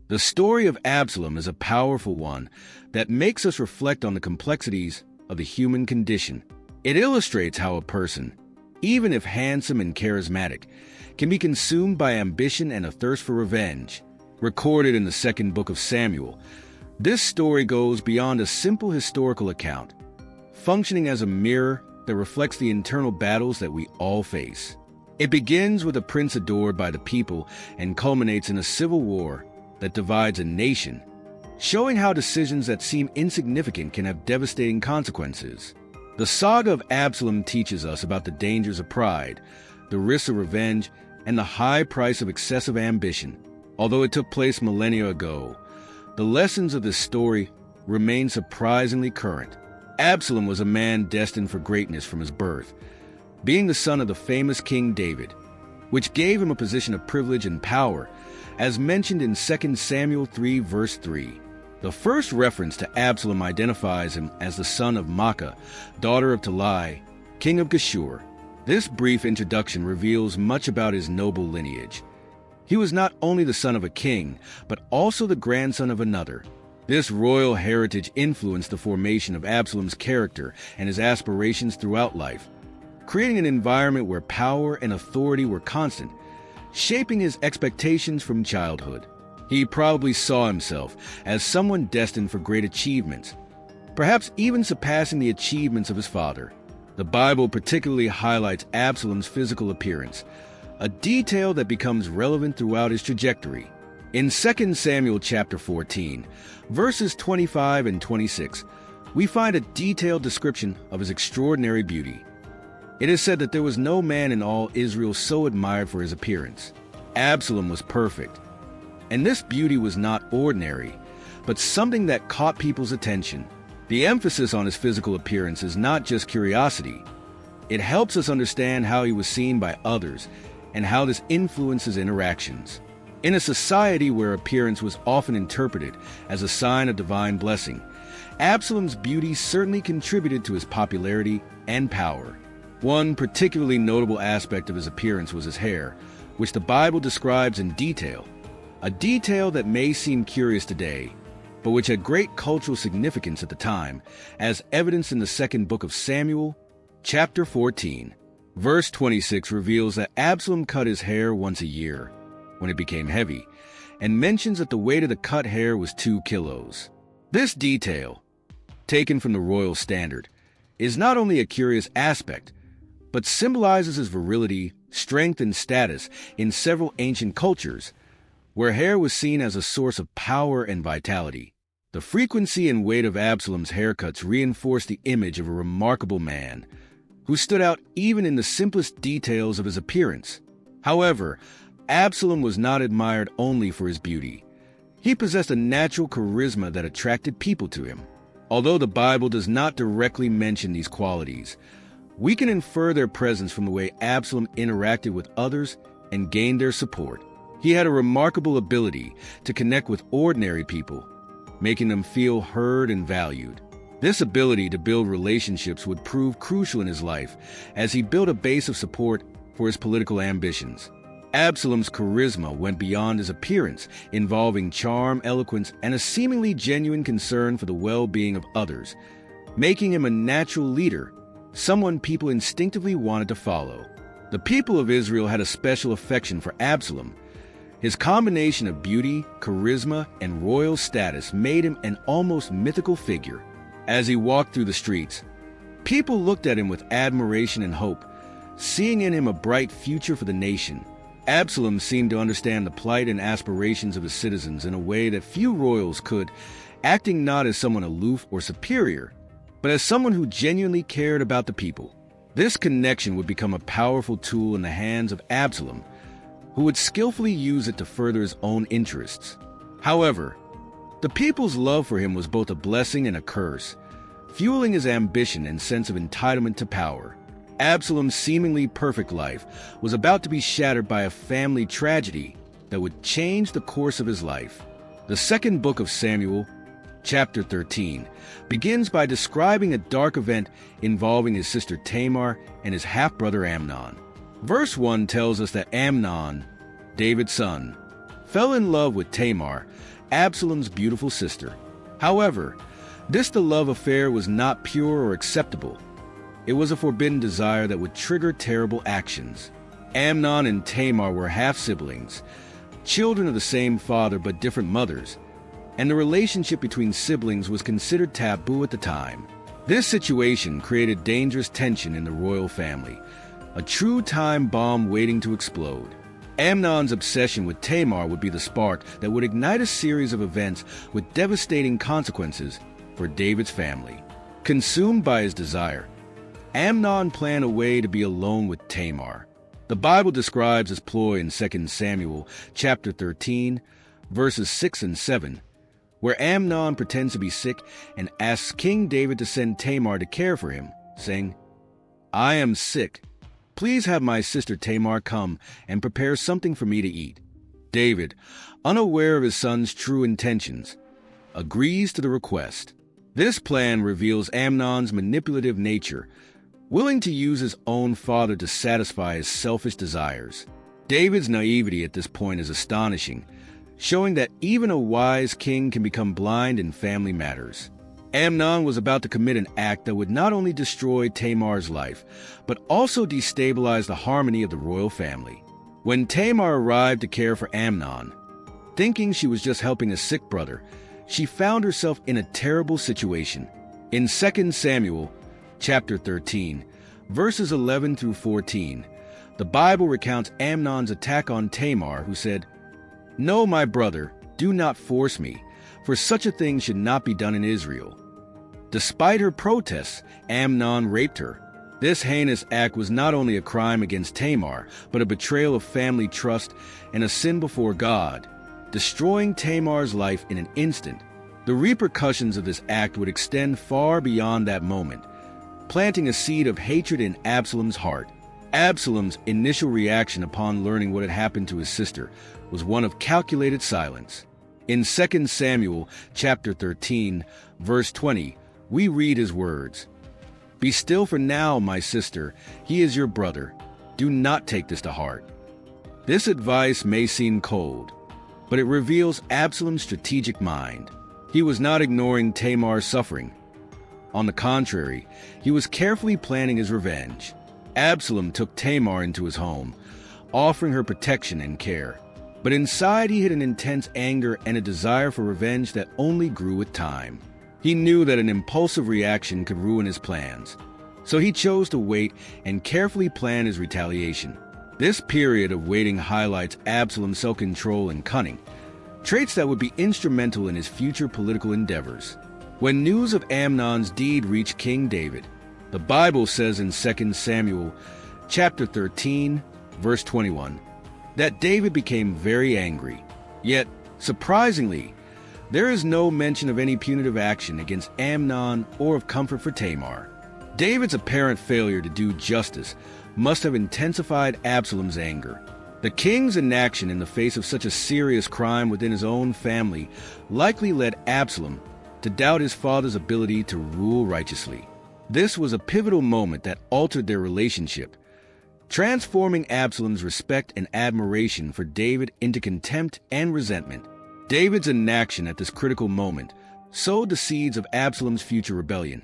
The story of Absalom is a powerful one that makes us reflect on the complexities of the human condition. It illustrates how a person, even if handsome and charismatic, can be consumed by ambition and a thirst for revenge. Recorded in the second book of Samuel, this story goes beyond a simple historical account, functioning as a mirror that reflects the internal battles that we all face. It begins with a prince adored by the people and culminates in a civil war that divides a nation, showing how decisions that seem insignificant can have devastating consequences. The saga of Absalom teaches us about the dangers of pride, the risks of revenge, and the high price of excessive ambition. Although it took place millennia ago, the lessons of this story remain surprisingly current. Absalom was a man destined for greatness from his birth, being the son of the famous King David, which gave him a position of privilege and power, as mentioned in 2 Samuel 3 verse 3. The first reference to Absalom identifies him as the son of Maacah, daughter of Talai, king of Geshur. This brief introduction reveals much about his noble lineage. He was not only the son of a king, but also the grandson of another. This royal heritage influenced the formation of Absalom's character and his aspirations throughout life, creating an environment where power and authority were constant, shaping his expectations from childhood. He probably saw himself as someone destined for great achievements, perhaps even surpassing the achievements of his father. The Bible particularly highlights Absalom's physical appearance, a detail that becomes relevant throughout his trajectory. In 2 Samuel chapter 14, verses 25 and 26, we find a detailed description of his extraordinary beauty. It is said that there was no man in all Israel so admired for his appearance. Absalom was perfect, and this beauty was not ordinary, but something that caught people's attention. The emphasis on his physical appearance is not just curiosity. It helps us understand how he was seen by others and how this influences interactions. In a society where appearance was often interpreted as a sign of divine blessing, Absalom's beauty certainly contributed to his popularity and power. One particularly notable aspect of his appearance was his hair, which the Bible describes in detail, a detail that may seem curious today, but which had great cultural significance at the time, as evidenced in the second book of Samuel, chapter 14. Verse 26 reveals that Absalom cut his hair once a year, when it became heavy, and mentions that the weight of the cut hair was 2 kilos. This detail, taken from the royal standard, is not only a curious aspect, but symbolizes his virility, strength, and status in several ancient cultures, where hair was seen as a source of power and vitality. The frequency and weight of Absalom's haircuts reinforced the image of a remarkable man, who stood out even in the simplest details of his appearance. However, Absalom was not admired only for his beauty. He possessed a natural charisma that attracted people to him. Although the Bible does not directly mention these qualities, we can infer their presence from the way Absalom interacted with others and gained their support. He had a remarkable ability to connect with ordinary people, making them feel heard and valued. This ability to build relationships would prove crucial in his life as he built a base of support for his political ambitions. Absalom's charisma went beyond his appearance, involving charm, eloquence, and a seemingly genuine concern for the well-being of others, making him a natural leader, someone people instinctively wanted to follow. The people of Israel had a special affection for Absalom. His combination of beauty, charisma, and royal status made him an almost mythical figure. As he walked through the streets, people looked at him with admiration and hope, seeing in him a bright future for the nation. Absalom seemed to understand the plight and aspirations of his citizens in a way that few royals could, acting not as someone aloof or superior, but as someone who genuinely cared about the people. This connection would become a powerful tool in the hands of Absalom, who would skillfully use it to further his own interests. However, the people's love for him was both a blessing and a curse, fueling his ambition and sense of entitlement to power. Absalom's seemingly perfect life was about to be shattered by a family tragedy that would change the course of his life. The second book of Samuel, chapter 13, begins by describing a dark event involving his sister Tamar and his half-brother Amnon. Verse 1 tells us that Amnon, David's son, fell in love with Tamar, Absalom's beautiful sister. However, the love affair was not pure or acceptable. It was a forbidden desire that would trigger terrible actions. Amnon and Tamar were half-siblings, children of the same father but different mothers, and the relationship between siblings was considered taboo at the time. This situation created dangerous tension in the royal family, a true time bomb waiting to explode. Amnon's obsession with Tamar would be the spark that would ignite a series of events with devastating consequences for David's family. Consumed by his desire, Amnon planned a way to be alone with Tamar. The Bible describes his ploy in 2 Samuel chapter 13, verses 6 and 7, where Amnon pretends to be sick and asks King David to send Tamar to care for him, saying, "I am sick. Please have my sister Tamar come and prepare something for me to eat." David, unaware of his son's true intentions, agrees to the request. This plan reveals Amnon's manipulative nature, willing to use his own father to satisfy his selfish desires. David's naivety at this point is astonishing, showing that even a wise king can become blind in family matters. Amnon was about to commit an act that would not only destroy Tamar's life, but also destabilize the harmony of the royal family. When Tamar arrived to care for Amnon, thinking she was just helping a sick brother, she found herself in a terrible situation. In 2 Samuel chapter 13, verses 11 through 14, the Bible recounts Amnon's attack on Tamar, who said, "No, my brother, do not force me, for such a thing should not be done in Israel." Despite her protests, Amnon raped her. This heinous act was not only a crime against Tamar, but a betrayal of family trust and a sin before God, destroying Tamar's life in an instant. The repercussions of this act would extend far beyond that moment, planting a seed of hatred in Absalom's heart. Absalom's initial reaction upon learning what had happened to his sister was one of calculated silence. In 2 Samuel chapter 13, verse 20, we read his words, "Be still for now, my sister. He is your brother. Do not take this to heart." This advice may seem cold, but it reveals Absalom's strategic mind. He was not ignoring Tamar's suffering. On the contrary, he was carefully planning his revenge. Absalom took Tamar into his home, offering her protection and care. But inside he hid an intense anger and a desire for revenge that only grew with time. He knew that an impulsive reaction could ruin his plans, so he chose to wait and carefully plan his retaliation. This period of waiting highlights Absalom's self-control and cunning, traits that would be instrumental in his future political endeavors. When news of Amnon's deed reached King David, the Bible says in 2 Samuel chapter 13, verse 21, that David became very angry. Yet, surprisingly, there is no mention of any punitive action against Amnon or of comfort for Tamar. David's apparent failure to do justice must have intensified Absalom's anger. The king's inaction in the face of such a serious crime within his own family likely led Absalom to doubt his father's ability to rule righteously. This was a pivotal moment that altered their relationship, transforming Absalom's respect and admiration for David into contempt and resentment. David's inaction at this critical moment sowed the seeds of Absalom's future rebellion,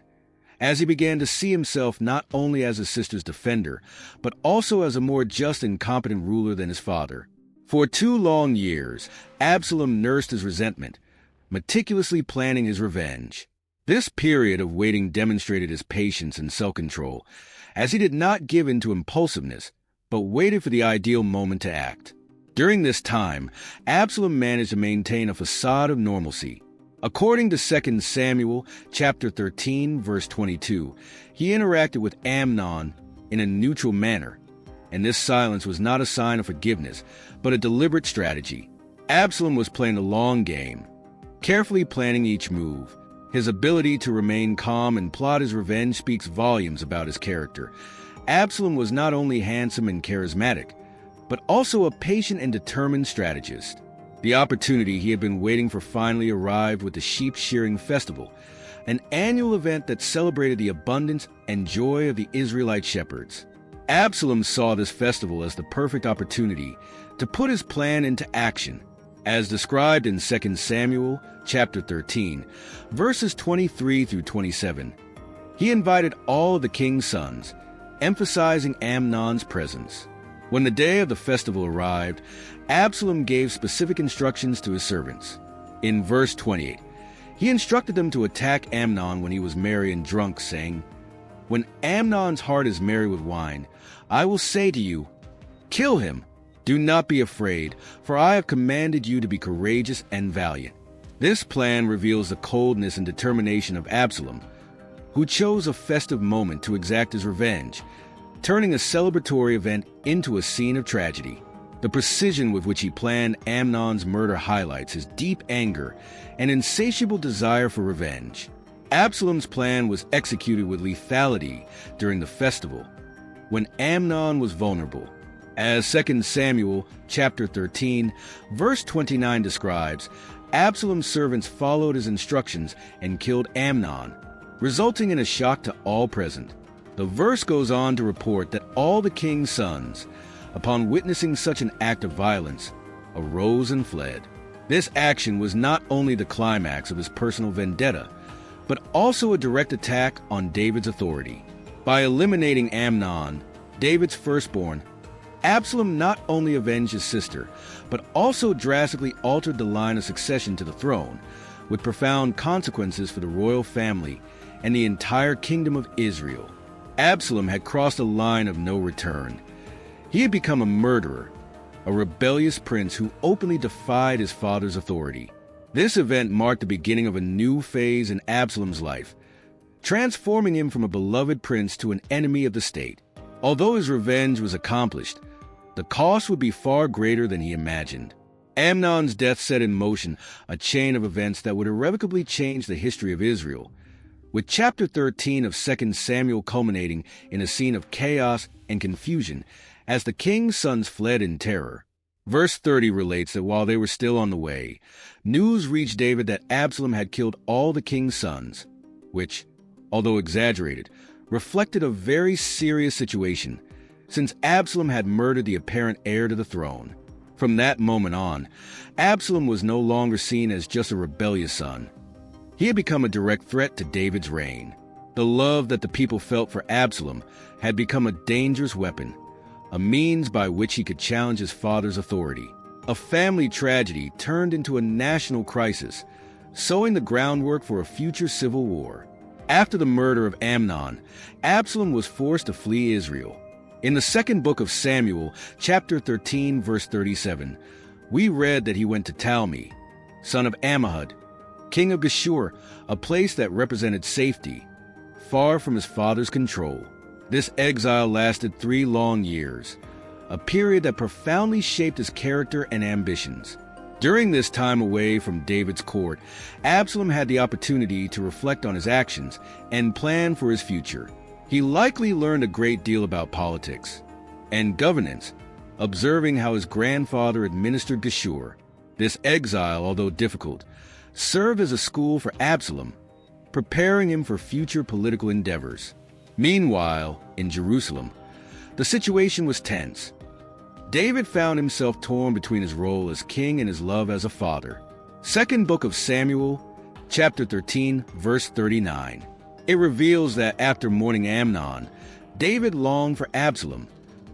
as he began to see himself not only as his sister's defender, but also as a more just and competent ruler than his father. For 2 long years, Absalom nursed his resentment, meticulously planning his revenge. This period of waiting demonstrated his patience and self-control, as he did not give in to impulsiveness, but waited for the ideal moment to act. During this time, Absalom managed to maintain a facade of normalcy. According to 2 Samuel chapter 13, verse 22, he interacted with Amnon in a neutral manner, and this silence was not a sign of forgiveness, but a deliberate strategy. Absalom was playing the long game, carefully planning each move. His ability to remain calm and plot his revenge speaks volumes about his character. Absalom was not only handsome and charismatic, but also a patient and determined strategist. The opportunity he had been waiting for finally arrived with the sheep shearing festival, an annual event that celebrated the abundance and joy of the Israelite shepherds. Absalom saw this festival as the perfect opportunity to put his plan into action. as described in 2 Samuel chapter 13, verses 23 through 27. He invited all of the king's sons, emphasizing Amnon's presence. When the day of the festival arrived, Absalom gave specific instructions to his servants. In verse 28, he instructed them to attack Amnon when he was merry and drunk, saying, "When Amnon's heart is merry with wine, I will say to you, 'Kill him.' Do not be afraid, for I have commanded you to be courageous and valiant." This plan reveals the coldness and determination of Absalom, who chose a festive moment to exact his revenge, turning a celebratory event into a scene of tragedy. The precision with which he planned Amnon's murder highlights his deep anger and insatiable desire for revenge. Absalom's plan was executed with lethality during the festival, when Amnon was vulnerable. As 2 Samuel chapter 13, verse 29 describes, Absalom's servants followed his instructions and killed Amnon, resulting in a shock to all present. The verse goes on to report that all the king's sons, upon witnessing such an act of violence, arose and fled. This action was not only the climax of his personal vendetta, but also a direct attack on David's authority. By eliminating Amnon, David's firstborn, Absalom not only avenged his sister, but also drastically altered the line of succession to the throne, with profound consequences for the royal family and the entire kingdom of Israel. Absalom had crossed a line of no return. He had become a murderer, a rebellious prince who openly defied his father's authority. This event marked the beginning of a new phase in Absalom's life, transforming him from a beloved prince to an enemy of the state. Although his revenge was accomplished, the cost would be far greater than he imagined. Amnon's death set in motion a chain of events that would irrevocably change the history of Israel, with chapter 13 of 2 Samuel culminating in a scene of chaos and confusion as the king's sons fled in terror. Verse 30 relates that while they were still on the way, news reached David that Absalom had killed all the king's sons, which, although exaggerated, reflected a very serious situation, since Absalom had murdered the apparent heir to the throne. From that moment on, Absalom was no longer seen as just a rebellious son. He had become a direct threat to David's reign. The love that the people felt for Absalom had become a dangerous weapon, a means by which he could challenge his father's authority. A family tragedy turned into a national crisis, sowing the groundwork for a future civil war. After the murder of Amnon, Absalom was forced to flee Israel. In the second book of Samuel, chapter 13, verse 37, we read that he went to Talmi, son of Ammihud, king of Geshur, a place that represented safety, far from his father's control. This exile lasted 3 long years, a period that profoundly shaped his character and ambitions. During this time away from David's court, Absalom had the opportunity to reflect on his actions and plan for his future. He likely learned a great deal about politics and governance, observing how his grandfather administered Geshur. This exile, although difficult, served as a school for Absalom, preparing him for future political endeavors. Meanwhile, in Jerusalem, the situation was tense. David found himself torn between his role as king and his love as a father. Second book of Samuel, chapter 13, verse 39. It reveals that after mourning Amnon, David longed for Absalom,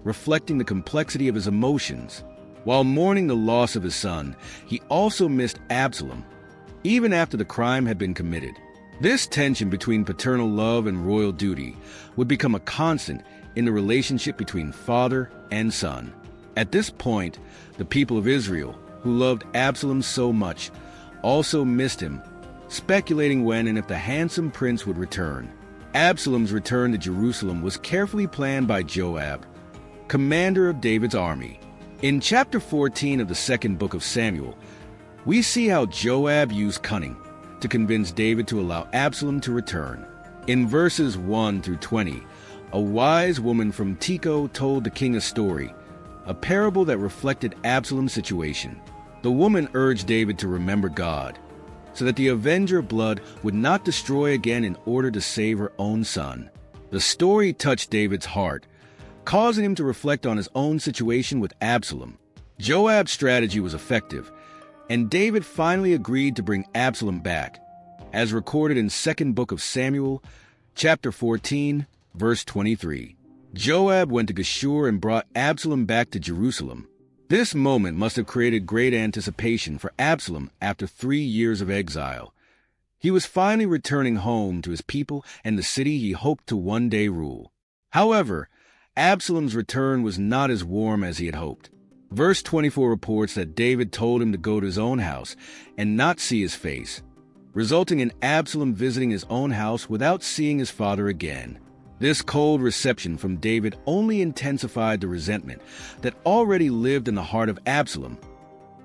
reflecting the complexity of his emotions. While mourning the loss of his son, he also missed Absalom, even after the crime had been committed. This tension between paternal love and royal duty would become a constant in the relationship between father and son. At this point, the people of Israel, who loved Absalom so much, also missed him, speculating when and if the handsome prince would return. Absalom's return to Jerusalem was carefully planned by Joab, commander of David's army. In chapter 14 of the second book of Samuel, we see how Joab used cunning to convince David to allow Absalom to return. In verses 1 through 20, a wise woman from Tekoa told the king a story, a parable that reflected Absalom's situation. The woman urged David to remember God, so that the avenger of blood would not destroy again in order to save her own son. The story touched David's heart, causing him to reflect on his own situation with Absalom. Joab's strategy was effective, and David finally agreed to bring Absalom back, as recorded in 2nd Book of Samuel, chapter 14, verse 23. Joab went to Geshur and brought Absalom back to Jerusalem. This moment must have created great anticipation for Absalom after 3 years of exile. He was finally returning home to his people and the city he hoped to one day rule. However, Absalom's return was not as warm as he had hoped. Verse 24 reports that David told him to go to his own house and not see his face, resulting in Absalom visiting his own house without seeing his father again. This cold reception from David only intensified the resentment that already lived in the heart of Absalom,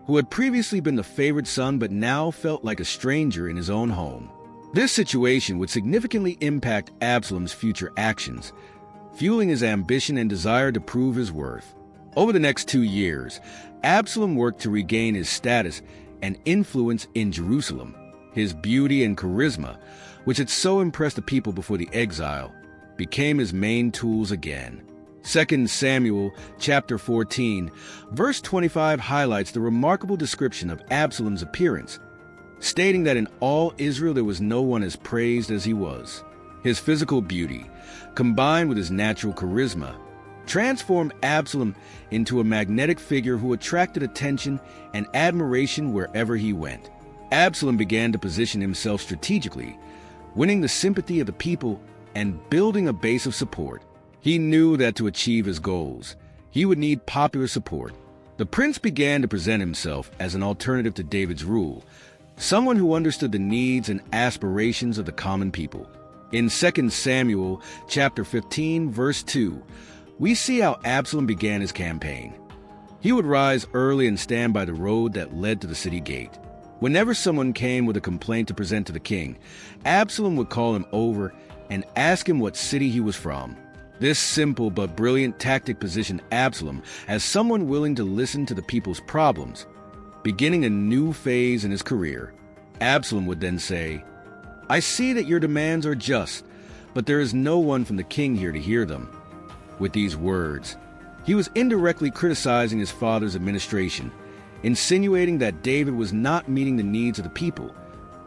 who had previously been the favored son but now felt like a stranger in his own home. This situation would significantly impact Absalom's future actions, fueling his ambition and desire to prove his worth. Over the next 2 years, Absalom worked to regain his status and influence in Jerusalem. His beauty and charisma, which had so impressed the people before the exile, became his main tools again. 2 Samuel chapter 14, verse 25 highlights the remarkable description of Absalom's appearance, stating that in all Israel there was no one as praised as he was. His physical beauty, combined with his natural charisma, transformed Absalom into a magnetic figure who attracted attention and admiration wherever he went. Absalom began to position himself strategically, winning the sympathy of the people and building a base of support. He knew that to achieve his goals, he would need popular support. The prince began to present himself as an alternative to David's rule, someone who understood the needs and aspirations of the common people. In 2 Samuel chapter 15, verse 2, we see how Absalom began his campaign. He would rise early and stand by the road that led to the city gate. Whenever someone came with a complaint to present to the king, Absalom would call him over and ask him what city he was from. This simple but brilliant tactic positioned Absalom as someone willing to listen to the people's problems, beginning a new phase in his career. Absalom would then say, "I see that your demands are just, but there is no one from the king here to hear them." With these words, he was indirectly criticizing his father's administration, insinuating that David was not meeting the needs of the people,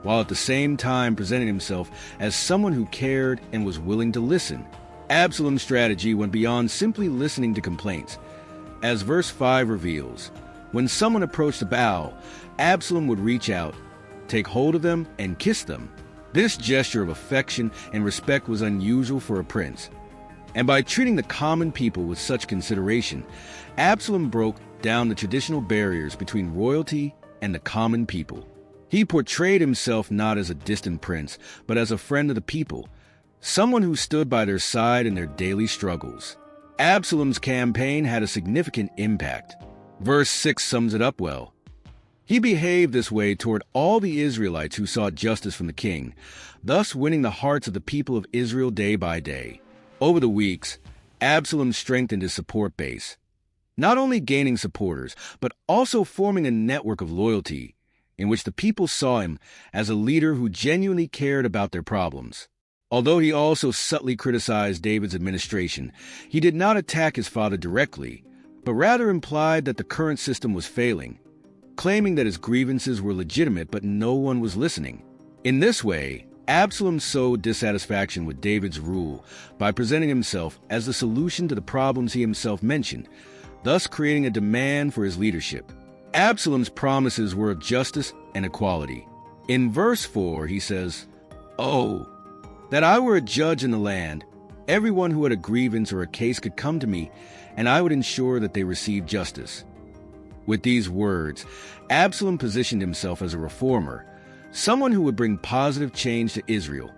while at the same time presenting himself as someone who cared and was willing to listen. Absalom's strategy went beyond simply listening to complaints. As verse 5 reveals, when someone approached the bow, Absalom would reach out, take hold of them, and kiss them. This gesture of affection and respect was unusual for a prince. And by treating the common people with such consideration, Absalom broke down the traditional barriers between royalty and the common people. He portrayed himself not as a distant prince, but as a friend of the people, someone who stood by their side in their daily struggles. Absalom's campaign had a significant impact. Verse 6 sums it up well. He behaved this way toward all the Israelites who sought justice from the king, thus winning the hearts of the people of Israel day by day. Over the weeks, Absalom strengthened his support base, not only gaining supporters, but also forming a network of loyalty in which the people saw him as a leader who genuinely cared about their problems. Although he also subtly criticized David's administration, he did not attack his father directly, but rather implied that the current system was failing, claiming that his grievances were legitimate but no one was listening. In this way, Absalom sowed dissatisfaction with David's rule by presenting himself as the solution to the problems he himself mentioned, thus creating a demand for his leadership. Absalom's promises were of justice and equality. In verse 4, he says, "Oh, that I were a judge in the land. Everyone who had a grievance or a case could come to me, and I would ensure that they received justice." With these words, Absalom positioned himself as a reformer, someone who would bring positive change to Israel,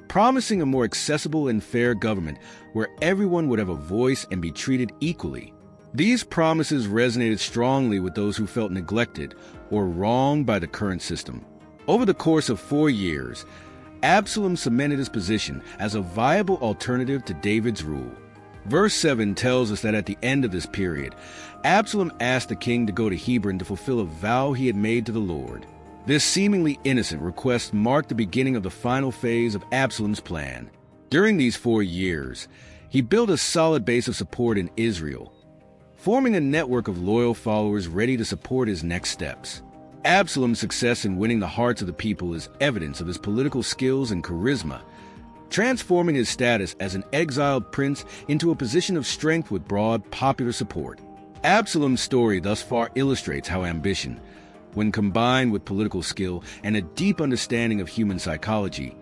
promising a more accessible and fair government where everyone would have a voice and be treated equally. These promises resonated strongly with those who felt neglected or wronged by the current system. Over the course of 4 years, Absalom cemented his position as a viable alternative to David's rule. Verse 7 tells us that at the end of this period, Absalom asked the king to go to Hebron to fulfill a vow he had made to the Lord. This seemingly innocent request marked the beginning of the final phase of Absalom's plan. During these 4 years, he built a solid base of support in Israel, forming a network of loyal followers ready to support his next steps. Absalom's success in winning the hearts of the people is evidence of his political skills and charisma, transforming his status as an exiled prince into a position of strength with broad popular support. Absalom's story thus far illustrates how ambition, when combined with political skill and a deep understanding of human psychology,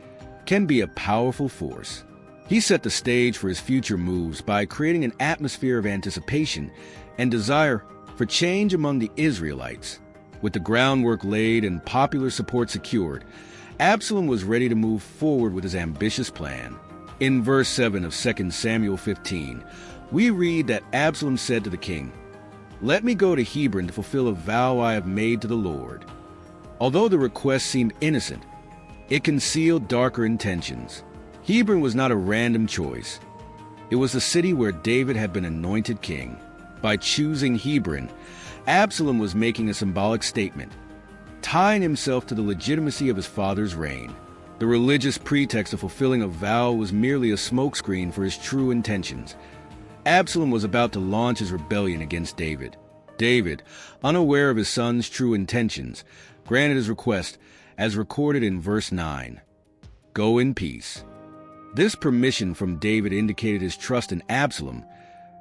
can be a powerful force. He set the stage for his future moves by creating an atmosphere of anticipation and desire for change among the Israelites. With the groundwork laid and popular support secured, Absalom was ready to move forward with his ambitious plan. In verse 7 of 2 Samuel 15, we read that Absalom said to the king, "Let me go to Hebron to fulfill a vow I have made to the Lord." Although the request seemed innocent, it concealed darker intentions. Hebron was not a random choice. It was the city where David had been anointed king. By choosing Hebron, Absalom was making a symbolic statement, tying himself to the legitimacy of his father's reign. The religious pretext of fulfilling a vow was merely a smokescreen for his true intentions. Absalom was about to launch his rebellion against David. David, unaware of his son's true intentions, granted his request, as recorded in verse 9. Go in peace. This permission from David indicated his trust in Absalom,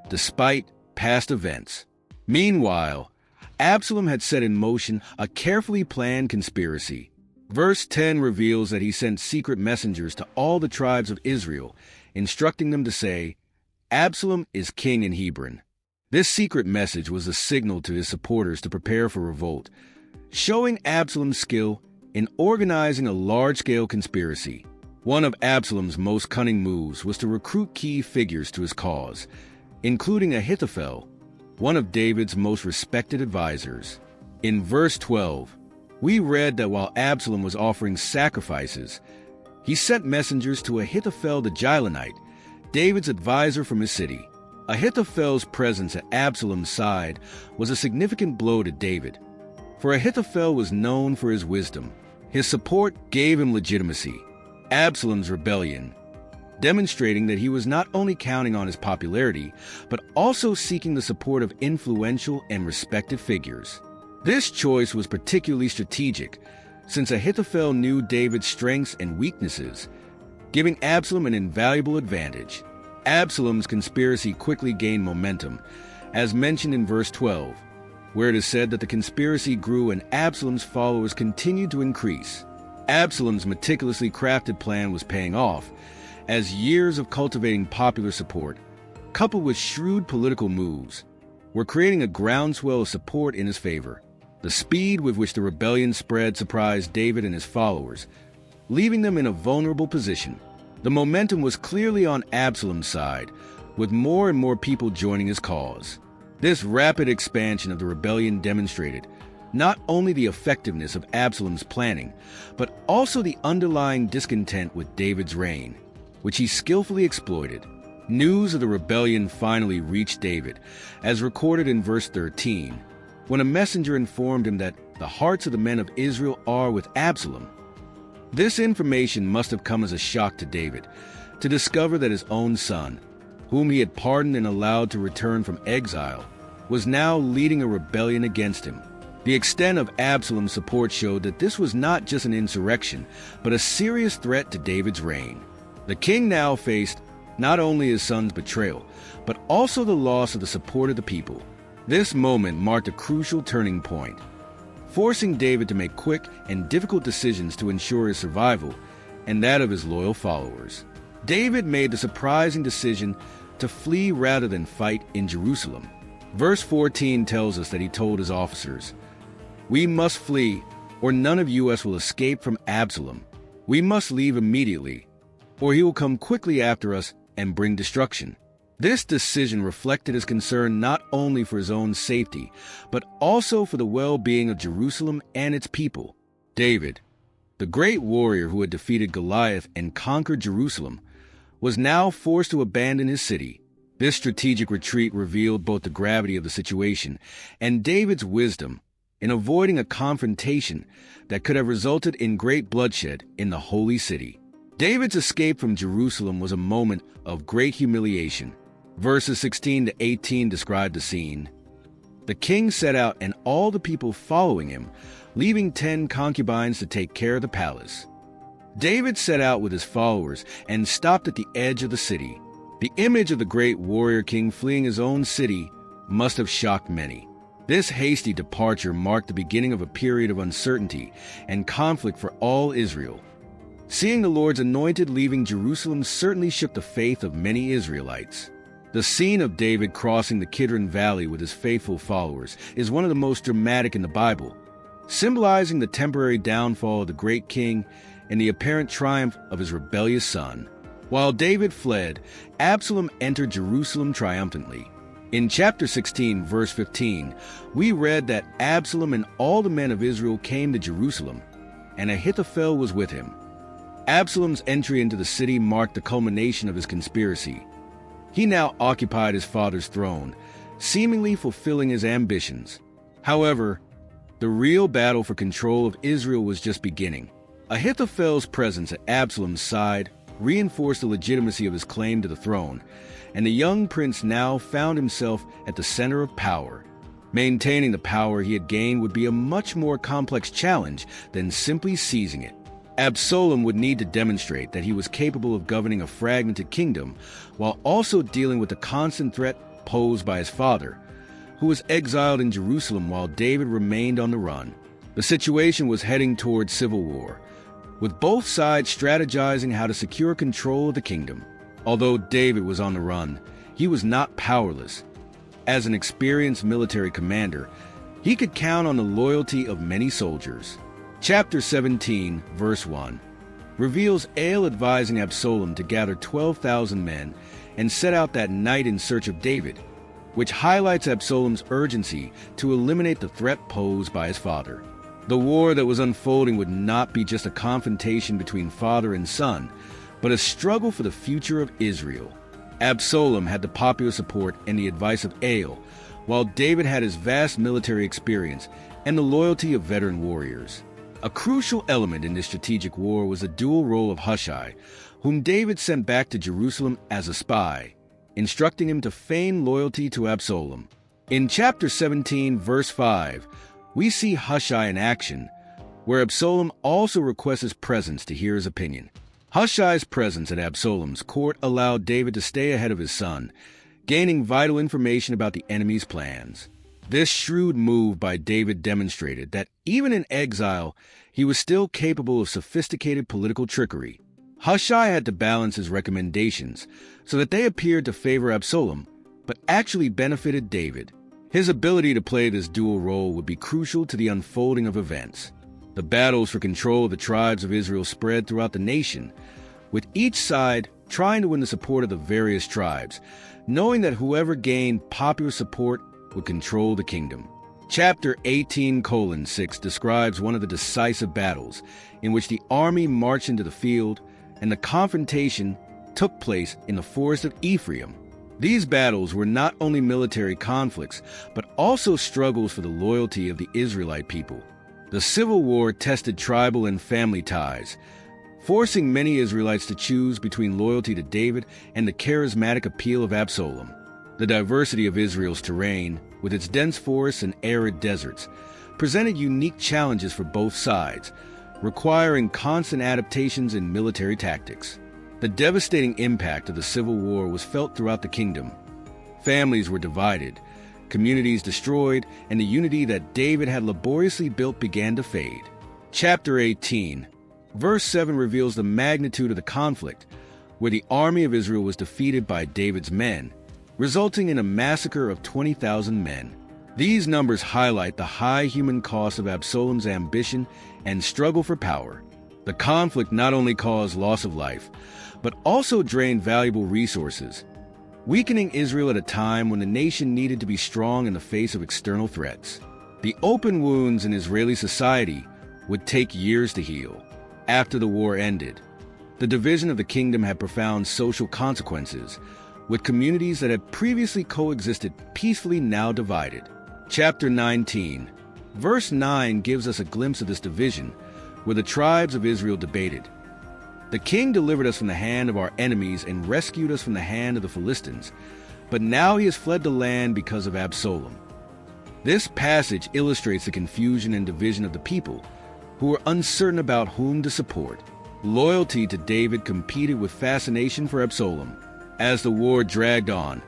despite past events. Meanwhile, Absalom had set in motion a carefully planned conspiracy. Verse 10 reveals that he sent secret messengers to all the tribes of Israel, instructing them to say, "Absalom is king in Hebron." This secret message was a signal to his supporters to prepare for revolt, showing Absalom's skill in organizing a large-scale conspiracy. One of Absalom's most cunning moves was to recruit key figures to his cause, including Ahithophel, one of David's most respected advisors. In verse 12, we read that while Absalom was offering sacrifices, he sent messengers to Ahithophel the Gilonite, David's advisor from his city. Ahithophel's presence at Absalom's side was a significant blow to David, for Ahithophel was known for his wisdom. His support gave him legitimacy. Absalom's rebellion, demonstrating that he was not only counting on his popularity, but also seeking the support of influential and respected figures. This choice was particularly strategic, since Ahithophel knew David's strengths and weaknesses, giving Absalom an invaluable advantage. Absalom's conspiracy quickly gained momentum, as mentioned in verse 12, where it is said that the conspiracy grew and Absalom's followers continued to increase. Absalom's meticulously crafted plan was paying off, as years of cultivating popular support, coupled with shrewd political moves, were creating a groundswell of support in his favor. The speed with which the rebellion spread surprised David and his followers, leaving them in a vulnerable position. The momentum was clearly on Absalom's side, with more and more people joining his cause. This rapid expansion of the rebellion demonstrated not only the effectiveness of Absalom's planning, but also the underlying discontent with David's reign, which he skillfully exploited. News of the rebellion finally reached David, as recorded in verse 13, when a messenger informed him that the hearts of the men of Israel are with Absalom. This information must have come as a shock to David, to discover that his own son, whom he had pardoned and allowed to return from exile, was now leading a rebellion against him. The extent of Absalom's support showed that this was not just an insurrection, but a serious threat to David's reign. The king now faced not only his son's betrayal, but also the loss of the support of the people. This moment marked a crucial turning point, forcing David to make quick and difficult decisions to ensure his survival and that of his loyal followers. David made the surprising decision to flee rather than fight in Jerusalem. Verse 14 tells us that he told his officers, "We must flee, or none of us will escape from Absalom. We must leave immediately, or he will come quickly after us and bring destruction." This decision reflected his concern not only for his own safety, but also for the well-being of Jerusalem and its people. David, the great warrior who had defeated Goliath and conquered Jerusalem, was now forced to abandon his city. This strategic retreat revealed both the gravity of the situation and David's wisdom in avoiding a confrontation that could have resulted in great bloodshed in the holy city. David's escape from Jerusalem was a moment of great humiliation. Verses 16 to 18 describe the scene. The king set out and all the people following him, leaving 10 concubines to take care of the palace. David set out with his followers and stopped at the edge of the city. The image of the great warrior king fleeing his own city must have shocked many. This hasty departure marked the beginning of a period of uncertainty and conflict for all Israel. Seeing the Lord's anointed leaving Jerusalem certainly shook the faith of many Israelites. The scene of David crossing the Kidron Valley with his faithful followers is one of the most dramatic in the Bible, symbolizing the temporary downfall of the great king and the apparent triumph of his rebellious son. While David fled, Absalom entered Jerusalem triumphantly. In chapter 16, verse 15, we read that Absalom and all the men of Israel came to Jerusalem, and Ahithophel was with him. Absalom's entry into the city marked the culmination of his conspiracy. He now occupied his father's throne, seemingly fulfilling his ambitions. However, the real battle for control of Israel was just beginning. Ahithophel's presence at Absalom's side reinforced the legitimacy of his claim to the throne, and the young prince now found himself at the center of power. Maintaining the power he had gained would be a much more complex challenge than simply seizing it. Absalom would need to demonstrate that he was capable of governing a fragmented kingdom while also dealing with the constant threat posed by his father, who was exiled in Jerusalem while David remained on the run. The situation was heading towards civil war, with both sides strategizing how to secure control of the kingdom. Although David was on the run, he was not powerless. As an experienced military commander, he could count on the loyalty of many soldiers. Chapter 17, verse 1, reveals Exile advising Absalom to gather 12,000 men and set out that night in search of David, which highlights Absalom's urgency to eliminate the threat posed by his father. The war that was unfolding would not be just a confrontation between father and son, but a struggle for the future of Israel. Absalom had the popular support and the advice of Exile, while David had his vast military experience and the loyalty of veteran warriors. A crucial element in this strategic war was the dual role of Hushai, whom David sent back to Jerusalem as a spy, instructing him to feign loyalty to Absalom. In chapter 17, verse 5, we see Hushai in action, where Absalom also requests his presence to hear his opinion. Hushai's presence at Absalom's court allowed David to stay ahead of his son, gaining vital information about the enemy's plans. This shrewd move by David demonstrated that even in exile, he was still capable of sophisticated political trickery. Hushai had to balance his recommendations so that they appeared to favor Absalom, but actually benefited David. His ability to play this dual role would be crucial to the unfolding of events. The battles for control of the tribes of Israel spread throughout the nation, with each side trying to win the support of the various tribes, knowing that whoever gained popular support would control the kingdom. Chapter 18:6 describes one of the decisive battles in which the army marched into the field, and the confrontation took place in the forest of Ephraim. These battles were not only military conflicts, but also struggles for the loyalty of the Israelite people. The civil war tested tribal and family ties, forcing many Israelites to choose between loyalty to David and the charismatic appeal of Absalom. The diversity of Israel's terrain, with its dense forests and arid deserts, presented unique challenges for both sides, requiring constant adaptations in military tactics. The devastating impact of the civil war was felt throughout the kingdom. Families were divided, communities destroyed, and the unity that David had laboriously built began to fade. Chapter 18, verse 7 reveals the magnitude of the conflict, where the army of Israel was defeated by David's men, resulting in a massacre of 20,000 men. These numbers highlight the high human cost of Absalom's ambition and struggle for power. The conflict not only caused loss of life, but also drained valuable resources, weakening Israel at a time when the nation needed to be strong in the face of external threats. The open wounds in Israeli society would take years to heal. After the war ended, the division of the kingdom had profound social consequences, with communities that had previously coexisted peacefully now divided. Chapter 19, verse 9 gives us a glimpse of this division, where the tribes of Israel debated. The king delivered us from the hand of our enemies and rescued us from the hand of the Philistines, but now he has fled the land because of Absalom. This passage illustrates the confusion and division of the people, who were uncertain about whom to support. Loyalty to David competed with fascination for Absalom. As the war dragged on,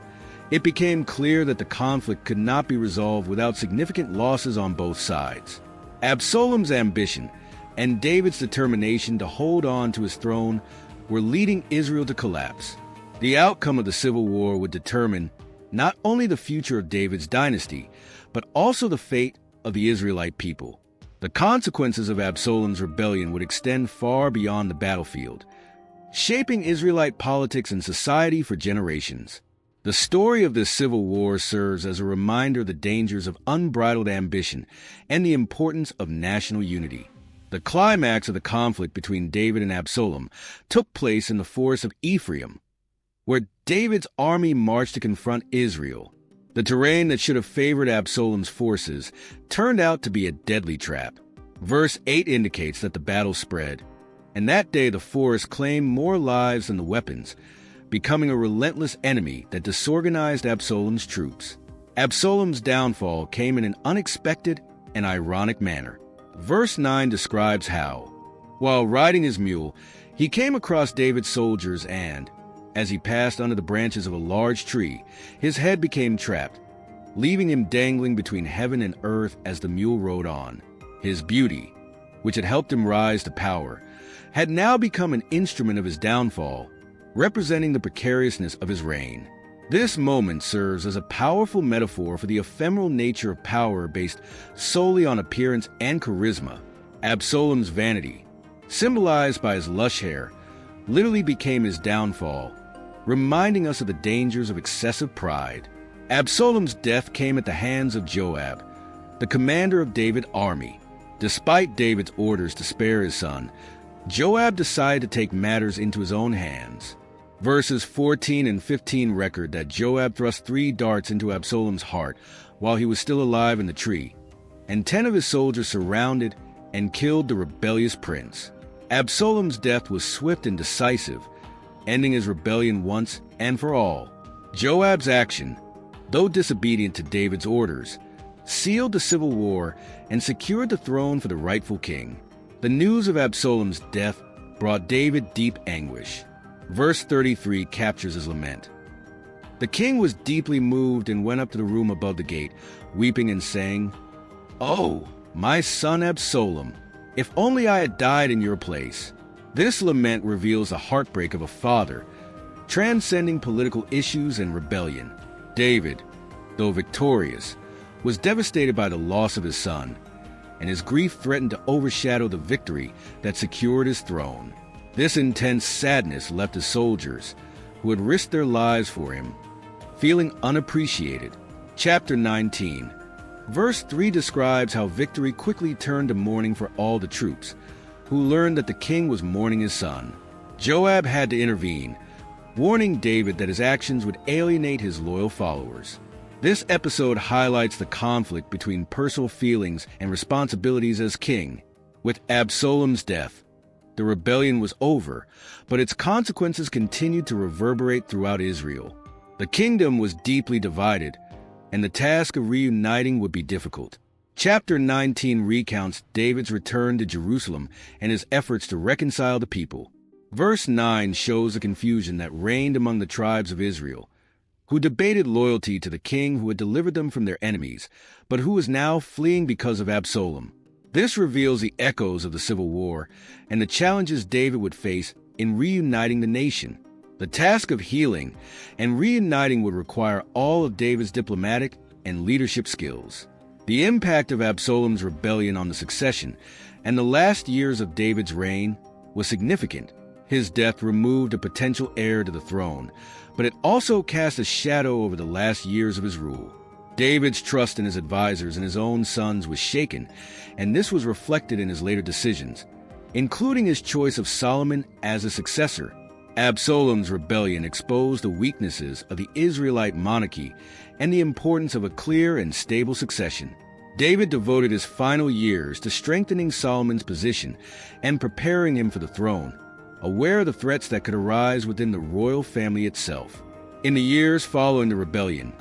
it became clear that the conflict could not be resolved without significant losses on both sides. Absalom's ambition and David's determination to hold on to his throne were leading Israel to collapse. The outcome of the civil war would determine not only the future of David's dynasty, but also the fate of the Israelite people. The consequences of Absalom's rebellion would extend far beyond the battlefield, shaping Israelite politics and society for generations. The story of this civil war serves as a reminder of the dangers of unbridled ambition and the importance of national unity. The climax of the conflict between David and Absalom took place in the forest of Ephraim, where David's army marched to confront Israel. The terrain that should have favored Absalom's forces turned out to be a deadly trap. Verse 8 indicates that the battle spread, and that day the forest claimed more lives than the weapons, becoming a relentless enemy that disorganized Absalom's troops. Absalom's downfall came in an unexpected and ironic manner. Verse 9 describes how, while riding his mule, he came across David's soldiers and, as he passed under the branches of a large tree, his head became trapped, leaving him dangling between heaven and earth as the mule rode on. His beauty, which had helped him rise to power, had now become an instrument of his downfall, representing the precariousness of his reign. This moment serves as a powerful metaphor for the ephemeral nature of power based solely on appearance and charisma. Absalom's vanity, symbolized by his lush hair, literally became his downfall, reminding us of the dangers of excessive pride. Absalom's death came at the hands of Joab, the commander of David's army. Despite David's orders to spare his son, Joab decided to take matters into his own hands. Verses 14 and 15 record that Joab thrust 3 darts into Absalom's heart while he was still alive in the tree, and 10 of his soldiers surrounded and killed the rebellious prince. Absalom's death was swift and decisive, ending his rebellion once and for all. Joab's action, though disobedient to David's orders, sealed the civil war and secured the throne for the rightful king. The news of Absalom's death brought David deep anguish. Verse 33 captures his lament. The king was deeply moved and went up to the room above the gate, weeping and saying, "Oh, my son Absalom, if only I had died in your place." This lament reveals the heartbreak of a father, transcending political issues and rebellion. David, though victorious, was devastated by the loss of his son, and his grief threatened to overshadow the victory that secured his throne. This intense sadness left his soldiers, who had risked their lives for him, feeling unappreciated. Chapter 19, verse 3 describes how victory quickly turned to mourning for all the troops, who learned that the king was mourning his son. Joab had to intervene, warning David that his actions would alienate his loyal followers. This episode highlights the conflict between personal feelings and responsibilities as king. With Absalom's death, the rebellion was over, but its consequences continued to reverberate throughout Israel. The kingdom was deeply divided, and the task of reuniting would be difficult. Chapter 19 recounts David's return to Jerusalem and his efforts to reconcile the people. Verse 9 shows the confusion that reigned among the tribes of Israel, who debated loyalty to the king who had delivered them from their enemies, but who was now fleeing because of Absalom. This reveals the echoes of the civil war and the challenges David would face in reuniting the nation. The task of healing and reuniting would require all of David's diplomatic and leadership skills. The impact of Absalom's rebellion on the succession and the last years of David's reign was significant. His death removed a potential heir to the throne, but it also cast a shadow over the last years of his rule. David's trust in his advisors and his own sons was shaken, and this was reflected in his later decisions, including his choice of Solomon as a successor. Absalom's rebellion exposed the weaknesses of the Israelite monarchy and the importance of a clear and stable succession. David devoted his final years to strengthening Solomon's position and preparing him for the throne, aware of the threats that could arise within the royal family itself. In the years following the rebellion,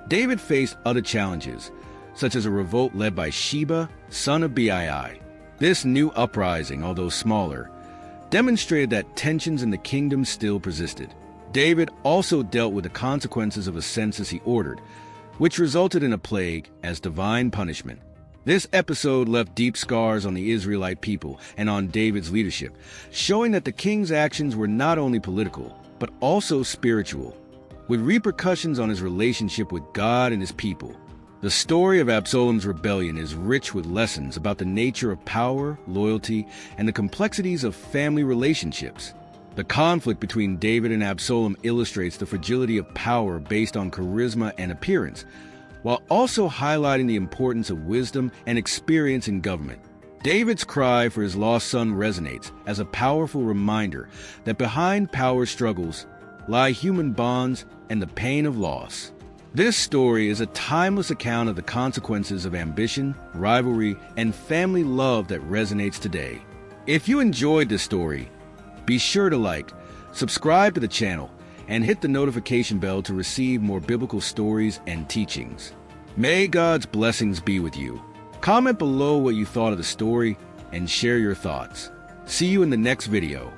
David faced other challenges, such as a revolt led by Sheba, son of Bii. This new uprising, although smaller, demonstrated that tensions in the kingdom still persisted. David also dealt with the consequences of a census he ordered, which resulted in a plague as divine punishment. This episode left deep scars on the Israelite people and on David's leadership, showing that the king's actions were not only political, but also spiritual, with repercussions on his relationship with God and his people. The story of Absalom's rebellion is rich with lessons about the nature of power, loyalty, and the complexities of family relationships. The conflict between David and Absalom illustrates the fragility of power based on charisma and appearance, while also highlighting the importance of wisdom and experience in government. David's cry for his lost son resonates as a powerful reminder that behind power struggles lie human bonds and the pain of loss. This story is a timeless account of the consequences of ambition, rivalry, and family love that resonates today. If you enjoyed this story, be sure to like, subscribe to the channel, and hit the notification bell to receive more biblical stories and teachings. May God's blessings be with you. Comment below what you thought of the story and share your thoughts. See you in the next video.